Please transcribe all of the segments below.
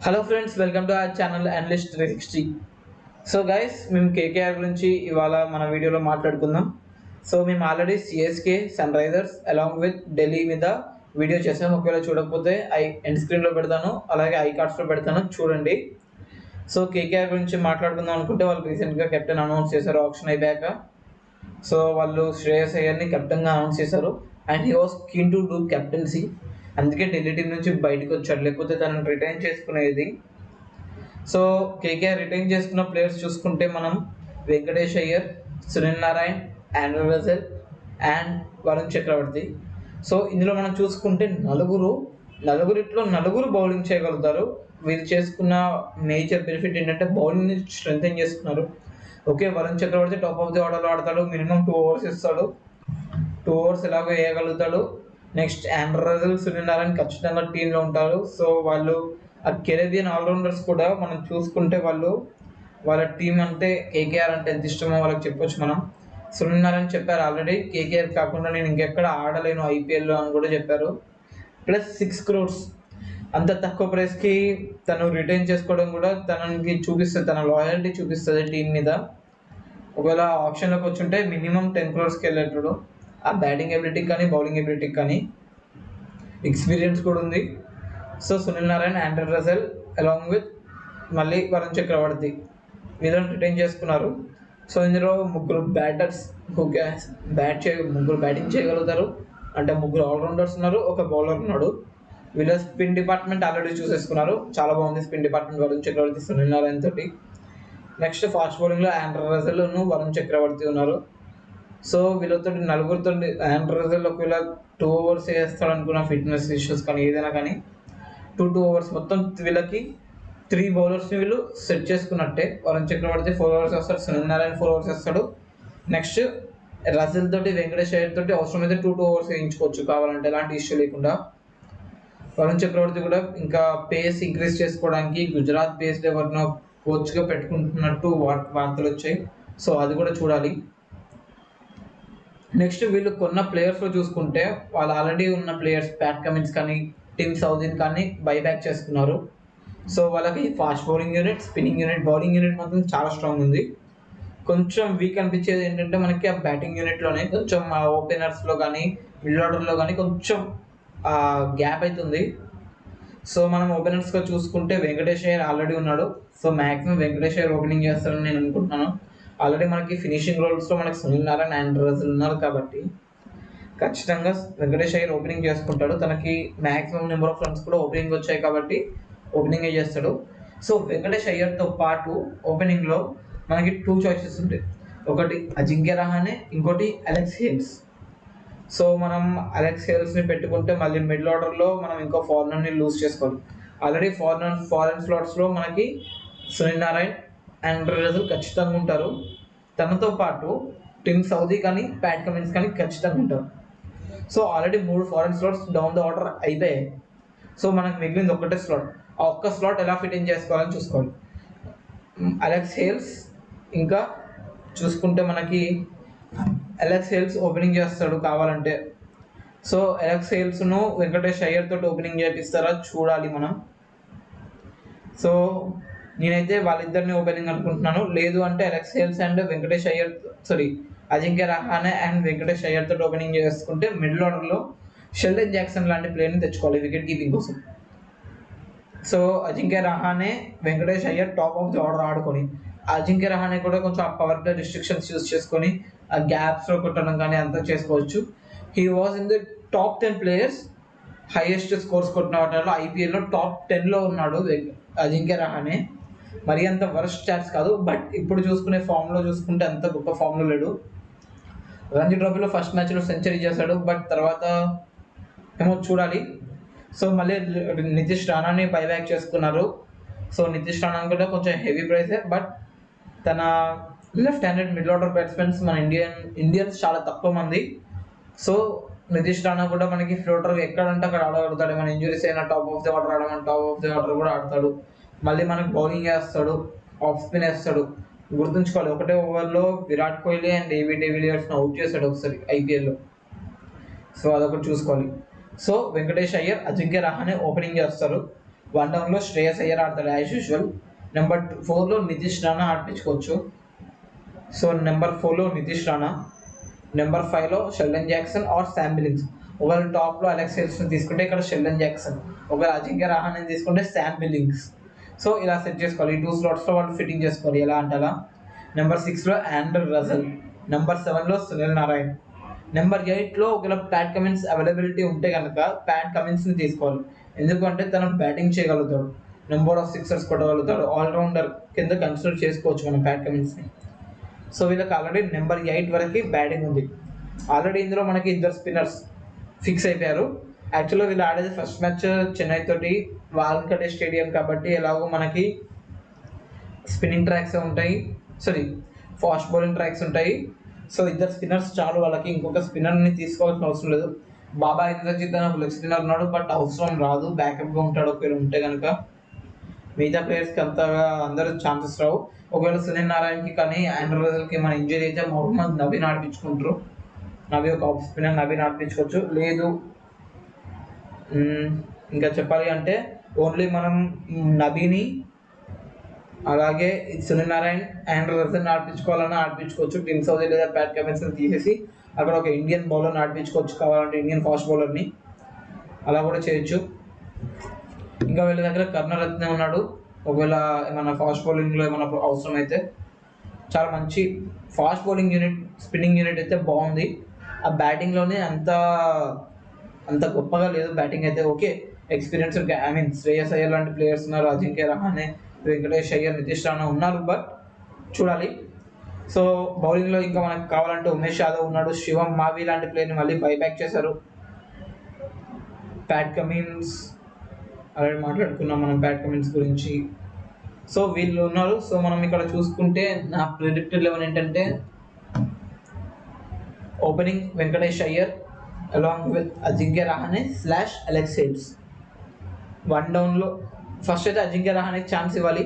Hello friends, welcome to our channel analyst 360. So guys, మేము KKR గురించి ఇవాళ మన వీడియోలో మాట్లాడుకుందాం. సో మేము already CSK, sunrisers along with Delhi మీద వీడియో చేసాము. ఒకవేళ చూడకపోతే ఎండ్ స్క్రీన్లో పెడతాను, అలాగే ఐ కార్డ్స్లో పెడతాను, చూడండి. సో కేకేఆర్ గురించి మాట్లాడుకుందాం అనుకుంటే వాళ్ళు రీసెంట్గా కెప్టెన్ అనౌన్స్ చేశారు ఆప్షన్ అయిపోయాక. సో వాళ్ళు శ్రేయస్ అయ్యర్ని కెప్టెన్గా అనౌన్స్ చేశారు and he was keen to do captaincy. అందుకే ఢిల్లీ టీం నుంచి బయటకు వచ్చాడు, లేకపోతే తనను రిటైన్ చేసుకునేది. సో కేకేఆర్ రిటైన్ చేసుకున్న ప్లేయర్స్ చూసుకుంటే మనం Venkatesh Iyer, Sunil Narine, Andre Russell and Varun Chakravarthy. So ఇందులో మనం చూసుకుంటే నలుగురిట్లో నలుగురు బౌలింగ్ చేయగలుగుతారు. వీళ్ళు చేసుకున్న మేజర్ బెనిఫిట్ ఏంటంటే బౌలింగ్ని స్ట్రెంథెన్ చేసుకున్నారు. Okay, Varun Chakravarthy top of the ఆర్డర్లో ఆడతాడు, మినిమం 2 overs ఇస్తాడు, 2 overs ఎలాగో వేయగలుగుతాడు. Next Andrew Russell, Sunil Narine ఖచ్చితంగా టీంలో ఉంటారు. సో వాళ్ళు ఆ కెరీబియన్ ఆల్రౌండర్స్ కూడా మనం చూసుకుంటే వాళ్ళ టీం అంటే కేకేఆర్ అంటే ఎంత ఇష్టమో వాళ్ళకి చెప్పొచ్చు మనం. సునీల్ నారాయణ్ చెప్పారు ఆల్రెడీ, కేకేఆర్ కాకుండా నేను ఇంకెక్కడ ఆడలేను ఐపీఎల్లో అని కూడా చెప్పారు. ప్లస్ 6 crores అంత తక్కువ ప్రైస్కి తను రిటైన్ చేసుకోవడం కూడా తనకి చూపిస్తుంది, తన లాయల్టీ చూపిస్తుంది టీం మీద. ఒకవేళ ఆప్షన్లోకి వచ్చుంటే మినిమం 10 crores వెళ్ళేటాడు. ఆ బ్యాటింగ్ ఎబిలిటీకి కానీ బౌలింగ్ ఎబిలిటీకి కానీ ఎక్స్పీరియన్స్ కూడా ఉంది. So Sunil Narine, Andre Russell along with మళ్ళీ వరుణ్ చక్రవర్తి వీళ్ళని రిటైన్ చేసుకున్నారు. సో ఇందులో ముగ్గురు బ్యాటింగ్ చేయగలుగుతారు, అంటే ముగ్గురు ఆల్రౌండర్స్ ఉన్నారు, ఒక బౌలర్ ఉన్నాడు. వీళ్ళ స్పిన్ డిపార్ట్మెంట్ ఆల్రెడీ చూసేసుకున్నారు, చాలా బాగుంది స్పిన్ డిపార్ట్మెంట్ వరుణ్ చక్రవర్తి, సునీల్ నారాయణ్ తోటి. నెక్స్ట్ ఫాస్ట్ బౌలింగ్లో ఆండ్రూ రసెల్, వరుణ్ చక్రవర్తి ఉన్నారు. సో వీళ్ళతో నలుగురితో ఆండ్రూ రసెల్ ఒకవేళ 2 overs వేస్తాడు అనుకున్న ఫిట్నెస్ ఇష్యూస్ కానీ ఏదైనా కానీ 2 overs మొత్తం వీళ్ళకి 3 bowlersని వీళ్ళు సెట్ చేసుకున్నట్టే. వరుణ్ చక్రవర్తి 4 overs వేస్తాడు, సునీల్ నారాయణ్ 4 overs వేస్తాడు. నెక్స్ట్ రసెల్ తోటి, వెంకటేష్ అయ్యర్ తోటి అవసరమైతే 2 overs వేయించుకోవచ్చు కావాలంటే, ఎలాంటి ఇష్యూ లేకుండా. వరుణ్ చక్రవర్తి కూడా ఇంకా పేస్ ఇంక్రీజ్ చేసుకోవడానికి గుజరాత్ బేస్డ్ ఎవరినో కోచ్గా పెట్టుకుంటున్నట్టు వార్తలు వచ్చాయి. సో అది కూడా చూడాలి. నెక్స్ట్ వీళ్ళు కొన్న ప్లేయర్స్లో చూసుకుంటే వాళ్ళు ఆల్రెడీ ఉన్న ప్లేయర్స్ ప్యాట్ కమిన్స్ కానీ టిమ్ సౌదీన్ కానీ బైబ్యాక్ చేసుకున్నారు. సో వాళ్ళకి fast bowling unit, spinning unit, bowling unit మాత్రం చాలా స్ట్రాంగ్ ఉంది. కొంచెం వీక్ అనిపించేది ఏంటంటే మనకి ఆ బ్యాటింగ్ యూనిట్లోనే కొంచెం ఆ ఓపెనర్స్లో కానీ మిడిల్ ఆర్డర్లో కానీ కొంచెం గ్యాప్ అవుతుంది. సో మనం ఓపెనర్స్గా చూసుకుంటే వెంకటేష్ అయ్యర్ ఆల్రెడీ ఉన్నాడు. So maximum Venkatesh Iyer opening చేస్తారని నేను అనుకుంటున్నాను. ఆల్రెడీ మనకి ఫినిషింగ్ రోల్స్లో మనకి సునీల్ నారాయణ్, ఆండ్రూ రసెల్ ఉన్నారు కాబట్టి ఖచ్చితంగా వెంకటేష్ అయ్యర్ ఓపెనింగ్ చేసుకుంటాడు. తనకి మ్యాక్సిమం నెంబర్ ఆఫ్ రన్స్ కూడా ఓపెనింగ్ వచ్చాయి కాబట్టి ఓపెనింగే చేస్తాడు. సో వెంకటేష్ అయ్యర్తో పాటు ఓపెనింగ్లో మనకి 2 choices ఉంటాయి. ఒకటి అజింక్య రహానే, ఇంకోటి అలెక్స్ హేల్స్. సో మనం అలెక్స్ హేల్స్ని పెట్టుకుంటే మళ్ళీ మిడిల్ ఆర్డర్లో మనం ఇంకో ఫారినర్ని లూజ్ చేసుకోవాలి. ఆల్రెడీ ఫారెన్ స్లాట్స్లో మనకి సునీల్ నారాయణ్, ఆండ్రూ రసెల్ ఖచ్చితంగా ఉంటారు. తనతో పాటు టిమ్ సౌదీ కానీ ప్యాట్ కమిన్స్ కానీ ఖచ్చితంగా ఉంటారు. So already 3 foreign slots down the order అయిపోయాయి. సో మనకు మిగిలింది ఒక్కటే స్లాట్. ఆ ఒక్క స్లాట్ ఎలా ఫిట్ ఇన్ చేసుకోవాలని చూసుకోవాలి. అలెక్స్ హేల్స్ ఇంకా చూసుకుంటే మనకి అలెక్స్ హేల్స్ ఓపెనింగ్ చేస్తాడు కావాలంటే. సో అలెక్స్ హేల్స్ను వెంకటేష్ అయ్యర్ తోటి ఓపెనింగ్ చేపిస్తారా చూడాలి మనం. సో నేనైతే వాళ్ళిద్దరిని ఓపెనింగ్ అనుకుంటున్నాను. లేదు అంటే Alex Hales and Venkatesh Iyer Ajinkya Rahane and Venkatesh Iyer తోటి ఓపెనింగ్ చేసుకుంటే మిడిల్ ఆర్డర్లో షెల్డన్ జాక్సన్ లాంటి ప్లేయర్ని తెచ్చుకోవాలి వికెట్ కీపింగ్ కోసం. So Ajinkya Rahane, Venkatesh Iyer top of the order ఆడుకొని, అజింక్య రహానే కూడా కొంచెం ఆ పవర్ ప్లే రిస్ట్రిక్షన్స్ యూజ్ చేసుకొని ఆ గ్యాప్స్లో కొట్టడం కానీ అంతా చేసుకోవచ్చు. He was in the top 10 players highest scores కొట్టిన వాటిలో ఐపీఎల్లో టాప్ 10లో ఉన్నాడు అజింక్య రహానే. మరీ అంత వర్స్ట్ స్టాట్స్ కాదు, బట్ ఇప్పుడు చూసుకునే ఫామ్లో చూసుకుంటే అంత గొప్ప ఫామ్లో లేడు. రంజీ ట్రోఫీలో ఫస్ట్ మ్యాచ్లో సెంచరీ చేశాడు, బట్ తర్వాత ఏమో చూడాలి. సో మళ్ళీ నితీష్ రాణాని బైబ్యాక్ చేసుకున్నారు. సో నితీష్ రాణా కూడా కొంచెం హెవీ ప్రైసే, బట్ తన left handed middle order batsmen మన ఇండియన్స్ చాలా తక్కువ మంది. సో నితీష్ రాణా కూడా మనకి ఫ్లోటర్ ఎక్కడంటే అక్కడ ఆడగలుగుతాడు. మన ఇంజురీస్ అయినా టాప్ ఆఫ్ ది ఆర్డర్ ఆడమని టాప్ ఆఫ్ ది ఆర్డర్ కూడా ఆడతాడు. మళ్ళీ మనకు బౌలింగ్ వేస్తాడు, ఆఫ్ స్పిన్ వేస్తాడు. గుర్తుంచుకోవాలి, ఒకటే ఓవర్లో విరాట్ కోహ్లీ అండ్ ఏబీ డివిలియర్స్ని అవుట్ చేశాడు ఒకసారి ఐపీఎల్లో. సో అదొకటి చూసుకోవాలి. సో వెంకటేష్ అయ్యర్, అజింక్య రహానే ఓపెనింగ్ చేస్తారు. వన్ డౌన్లో శ్రేయస్ అయ్యర్ ఆడతాడు యాజ్ యూజువల్. నెంబర్ 4లో నితీష్ రాణా ఆడిపించుకోవచ్చు. సో నెంబర్ 4లో నితీష్ రాణా, నెంబర్ 5లో Sheldon Jackson or Sam Billings. ఒకవేళ టాప్లో అలెక్స్ హేల్స్ని తీసుకుంటే ఇక్కడ షెల్డన్ జాక్సన్, ఒకవేళ అజింక్య రహానేని తీసుకుంటే శామ్ బిల్లింగ్స్. సో ఇలా సెట్ చేసుకోవాలి. ఈ 2 స్లాట్స్లో వాళ్ళు ఫిట్టింగ్ చేసుకోవాలి ఎలా అంటే అలా. నెంబర్ 6లో ఆండ్రూ రసెల్, నెంబర్ 7లో సునీల్ నారాయణ్, నెంబర్ 8లో ఒకవేళ ప్యాట్ కమిన్స్ అవైలబిలిటీ ఉంటే కనుక ప్యాట్ కమిన్స్ని తీసుకోవాలి. ఎందుకంటే తను బ్యాటింగ్ చేయగలుగుతాడు, నెంబర్ ఆఫ్ సిక్సర్స్ కొట్టగలుగుతాడు, ఆల్రౌండర్ కింద కన్సిడర్ చేసుకోవచ్చు మనం ప్యాట్ కమిన్స్ని. సో వీళ్ళకి ఆల్రెడీ నెంబర్ 8 వరకు బ్యాటింగ్ ఉంది. ఆల్రెడీ ఇందులో మనకి 2 స్పిన్నర్స్ ఫిక్స్ అయిపోయారు. యాక్చువల్గా వీళ్ళు ఆడేది ఫస్ట్ మ్యాచ్ చెన్నై తోటి వాల్కడే స్టేడియం కాబట్టి ఎలాగో మనకి స్పిన్నింగ్ ట్రాక్స్ ఉంటాయి, ఫాస్ట్ బౌలింగ్ ట్రాక్స్ ఉంటాయి. సో 2 స్పిన్నర్స్ చాలు వాళ్ళకి, ఇంకొక స్పిన్నర్ని తీసుకోవాల్సిన అవసరం లేదు. బాబా ఇంద్రజిత్ అని ఒక లెగ్ స్పిన్నర్ ఉన్నాడు, బట్ అవసరం రాదు, బ్యాకప్గా ఉంటాడు ఒకవేళ ఉంటే కనుక. మిగతా ప్లేయర్స్కి అంతగా అందరూ ఛాన్సెస్ రావు. ఒకవేళ సునీల్ నారాయణ్కి కానీ ఆండ్రూ రసెల్కి మన ఇంజరీ అయితే మొహమ్మద్ నబీని ఆడిపించుకుంటారు. నబీ ఒక ఆఫ్ స్పిన్నర్, నబీని ఆడిపించుకోవచ్చు. లేదు ఇంకా చెప్పాలి అంటే ఓన్లీ మనం నబీని అలాగే సునీల్ నారాయణ్ ఆండ్రూ రసెల్ని ఆడిపించుకోవాలన్నా ఆడిపించుకోవచ్చు. టిమ్ సౌదీ లేదా ప్యాట్ కమిన్స్ని తీసేసి అక్కడ ఒక ఇండియన్ బౌలర్ని ఆడిపించుకోవచ్చు, కావాలంటే ఇండియన్ ఫాస్ట్ బౌలర్ని అలా కూడా చేయొచ్చు. ఇంకా వీళ్ళ దగ్గర కరుణరత్నే ఉన్నాడు, ఒకవేళ ఏమైనా ఫాస్ట్ బౌలింగ్లో ఏమైనా అవసరం అయితే. చాలా మంచి fast bowling unit, spinning unit అయితే బాగుంది. ఆ బ్యాటింగ్లోనే అంత గొప్పగా లేదు బ్యాటింగ్ అయితే. ఓకే ఎక్స్పీరియన్స్, శ్రేయస్ అయ్యర్ లాంటి ప్లేయర్స్ ఉన్నారు, అజింక్య రహానే, వెంకటేష్ అయ్యర్, నితీష్ రాణా ఉన్నారు, బట్ చూడాలి. సో బౌలింగ్లో ఇంకా మనకు కావాలంటే ఉమేష్ యాదవ్ ఉన్నాడు, శివం మావి లాంటి ప్లేయర్ని మళ్ళీ బైబ్యాక్ చేశారు. ప్యాట్ కమిన్స్ ఆల్రెడీ మాట్లాడుకున్నాం మనం ప్యాట్ కమిన్స్ గురించి. సో వీళ్ళు ఉన్నారు. సో మనం ఇక్కడ చూసుకుంటే నా ప్రిడిక్టెడ్ 11 ఏంటంటే opening Venkatesh Iyer along with Ajinkya Rahane / Alex Hales. One డౌన్లో ఫస్ట్ అయితే అజింక్య రహానేకి ఛాన్స్ ఇవ్వాలి.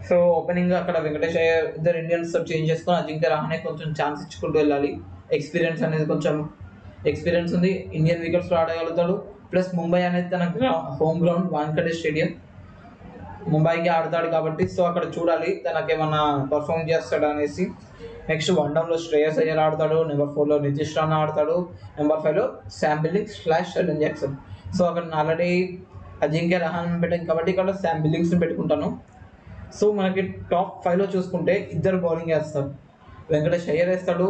సో ఓపెనింగ్ అక్కడ వెంకటేష్ అయ్యర్, 2 ఇండియన్స్ చేంజ్ చేసుకొని అజింక్య రహానే కొంచెం ఛాన్స్ ఇచ్చుకుంటూ వెళ్ళాలి. ఎక్స్పీరియన్స్ అనేది కొంచెం ఎక్స్పీరియన్స్ ఉంది, ఇండియన్ వికెట్స్లో ఆడగలుగుతాడు. ప్లస్ ముంబై అనేది తన హోమ్ గ్రౌండ్ వాంకడే స్టేడియం, ముంబైకి ఆడతాడు కాబట్టి సో అక్కడ చూడాలి తనకేమన్నా పర్ఫామ్ చేస్తాడు అనేసి. నెక్స్ట్ వన్ డౌన్లో శ్రేయస్ అయ్యర్ ఆడతాడు, నెంబర్ 4లో నితీష్ రాణా ఆడతాడు, నెంబర్ 5లో Sam Billings / Sheldon Jackson. So అక్కడ ఆల్రెడీ అజింక్య రహానే పెట్టాను కాబట్టి ఇక్కడ శామ్ బిల్లింగ్స్ని పెట్టుకుంటాను. సో మనకి టాప్ 5లో చూసుకుంటే 2 బౌలింగ్ వేస్తారు. వెంకటేష్ అయ్యర్ వేస్తాడు,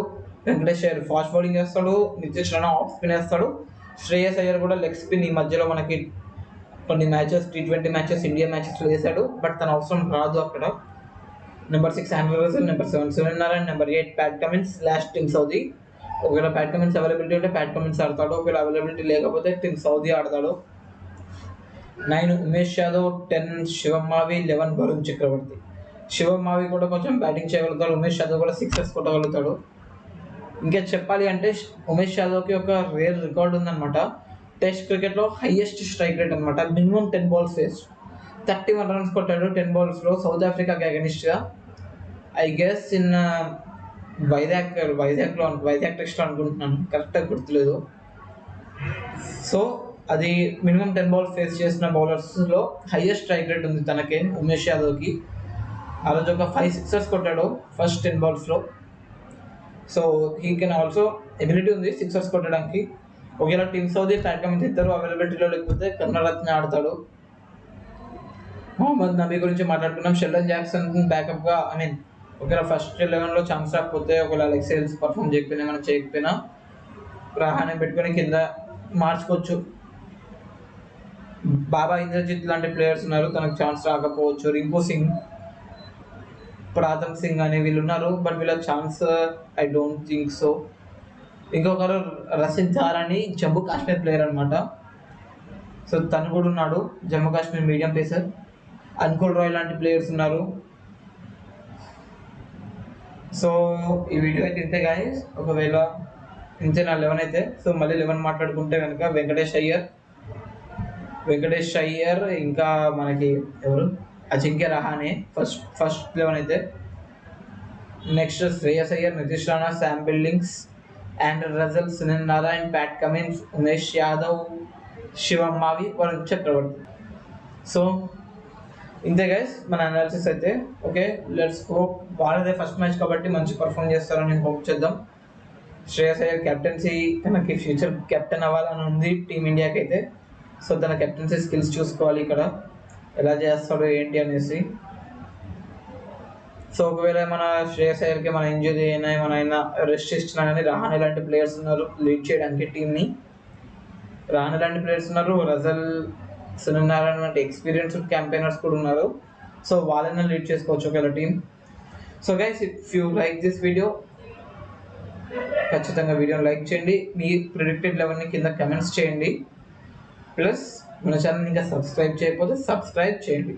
వెంకటేష్ అయ్యర్ ఫాస్ట్ బౌలింగ్ వేస్తాడు, నితీష్ రాణా ఆఫ్ స్పిన్ వేస్తాడు, శ్రేయస్ అయ్యర్ కూడా లెగ్ స్పిన్ ఈ మధ్యలో మనకి కొన్ని మ్యాచెస్ T20 మ్యాచెస్ ఇండియా మ్యాచెస్లో వేసాడు, బట్ తన అవసరం రాదు అక్కడ. Number 6 Andre Russell, number 7 Sunil Narine, number 8 Pat Cummins / Tim Southee. ఒకవేళ ప్యాట్ కమిన్స్ అవైలబిలిటీ ఉంటే ప్యాట్ కమిన్స్ ఆడతాడు, ఒకవేళ అవైలబిలిటీ లేకపోతే టిమ్ సౌదీ ఆడతాడు. 9 ఉమేష్ యాదవ్, 10 శివం మావి, 11 వరుణ్ చక్రవర్తి. శివం మావి కూడా కొంచెం బ్యాటింగ్ చేయగలుగుతాడు, ఉమేష్ యాదవ్ కూడా సిక్సర్స్ కొట్టగలుగుతాడు. ఇంకా చెప్పాలి అంటే ఉమేష్ యాదవ్కి ఒక రేర్ రికార్డ్ ఉందన్నమాట. టెస్ట్ క్రికెట్లో హైయెస్ట్ స్ట్రైక్ రేట్ అనమాట. మినిమం 10 balls వేస్ట్ 31 runs కొట్టాడు 10 balls సౌత్ ఆఫ్రికాకి అగెనిస్ట్గా. I guess in Vizag test అనుకుంటున్నాను, కరెక్ట్గా గుర్తులేదు. సో అది మినిమం 10 balls ఫేస్ చేసిన బౌలర్స్లో హైయెస్ట్ స్ట్రైక్ రేట్ ఉంది తనకే, ఉమేష్ యాదవ్కి. ఆ రోజు ఒక 5 sixers కొట్టాడు first 10 balls. So he can also ability ఉంది సిక్సర్స్ కొట్టడానికి. ఒకవేళ టీమ్ సౌదీ ప్యాట్ కమిన్స్ ఇద్దరు అవైలబిలిటీలో లేకపోతే కరుణరత్నే ఆడతాడు. మొహమ్మద్ నబీ గురించి మాట్లాడుకున్నాం. షెల్డన్ జాక్సన్ బ్యాకప్గా ఒకవేళ ఫస్ట్ 11లో ఛాన్స్ రాకపోతే, ఒకవేళ అలెక్స్ హేల్స్ పర్ఫామ్ చేయకపోయినా రహానే పెట్టుకొని కింద మార్చుకోవచ్చు. బాబా ఇంద్రజిత్ లాంటి ప్లేయర్స్ ఉన్నారు, తనకు ఛాన్స్ రాకపోవచ్చు. రింకు సింగ్, ప్రాథమ్ సింగ్ అనే వీళ్ళు ఉన్నారు, బట్ వీళ్ళ chance I don't think so. ఇంకొకరు రషీద్ ఖాన్ అని జమ్మూ కాశ్మీర్ ప్లేయర్ అనమాట. సో తను కూడా ఉన్నాడు, జమ్మూ కాశ్మీర్ మీడియం పేసర్. అంకుల్ రాయ్ లాంటి ప్లేయర్స్ ఉన్నారు. సో ఈ వీడియో అయితే ఇంతే గాయస్. ఒకవేళ ఇంతే నా 11 అయితే. సో మళ్ళీ 11 మాట్లాడుకుంటే కనుక వెంకటేష్ అయ్యర్, ఇంకా మనకి ఎవరు అజింక్య రహానే ఫస్ట్ 11 అయితే. Next Shreyas Iyer, Nitish Rana, Sam Billings, Andrew Russell, Sunil Narine, Pat Cummins, Umesh Yadav, Shivam Mavi, Varun Chakravarthy. So ఇంతే గైస్ మన అనాలిసిస్ అయితే. ఓకే, లెట్స్ హోప్ వాళ్ళదే ఫస్ట్ మ్యాచ్ కాబట్టి మంచి పర్ఫామ్ చేస్తారని హోప్ చేద్దాం. శ్రేయస్ అయ్యర్ కెప్టెన్సీ తనకి ఫ్యూచర్ కెప్టెన్ అవ్వాలని ఉంది టీమిండియాకి అయితే. సో తన కెప్టెన్సీ స్కిల్స్ చూసుకోవాలి ఇక్కడ, ఎలా చేస్తాడు ఏంటి అనేసి. సో ఒకవేళ మన శ్రేయస్ అయ్యర్కి మన ఇంజరీ అయినా ఏమైనా రెస్ట్ ఇచ్చినా కానీ రహానే లాంటి ప్లేయర్స్ ఉన్నారు లీడ్ చేయడానికి టీంని. రహానే లాంటి ప్లేయర్స్ ఉన్నారు, రజల్, సునీల్ నారాయణ వంటి ఎక్స్పీరియన్స్డ్ క్యాంపెయినర్స్ కూడా ఉన్నారు. సో వాళ్ళని లీడ్ చేసుకోవచ్చు ఒకవేళ team. So guys, if you like this video, ఖచ్చితంగా వీడియోని లైక్ చేయండి. మీ ప్రిడిక్టెడ్ లెవెల్ని కింద కమెంట్స్ చేయండి. ప్లస్ మన ఛానల్ ఇంకా సబ్స్క్రైబ్ చేయకపోతే సబ్స్క్రైబ్ చేయండి.